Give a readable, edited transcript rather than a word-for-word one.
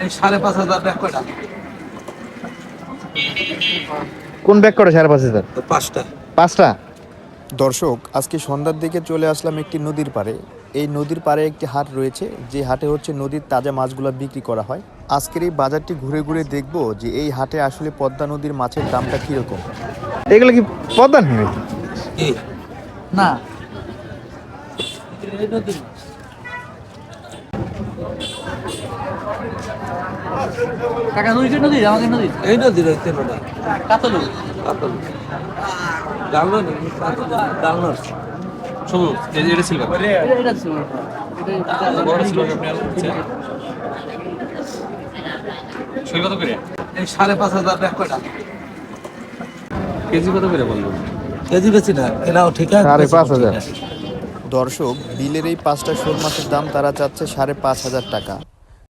এই 5,500 ব্যাগ কয়টা? কোন ব্যাগ করে 5,500? তো 5টা। 5টা। দর্শক, আজকে সন্ধ্যার দিকে চলে আসলাম একটি নদীর পাড়ে। এই নদীর পাড়ে একটি হাট রয়েছে, যে হাটে হচ্ছে নদীর তাজা মাছগুলো বিক্রি করা হয়। আজকের এই বাজারটি ঘুরে ঘুরে দেখব যে এই হাটে আসলে পদ্মা নদীর মাছের দামটা কীরকম। এগুলো কি পদ্মা নাকি? কি? না। এই নদীর মাছ। কাকা নদীর নদী আমাদের নদী এই নদীর ওই তেলোটা। কাতলু কাতল। ডালনা নাকি? ডালনা। সবুজ এটা সিলভার এটা ছিল এটা বড় সিলভার আপনি আনছেন সই কত করে এই 5,500 ব্যাগ কয়টা? কেজি কত করে বলবো কেজি বেশি না, এনাও ঠিক আছে। 5,500। দর্শক, বিলের এই 5টা শোল মাছের দাম তারা চাচ্ছে 5,500 টাকা।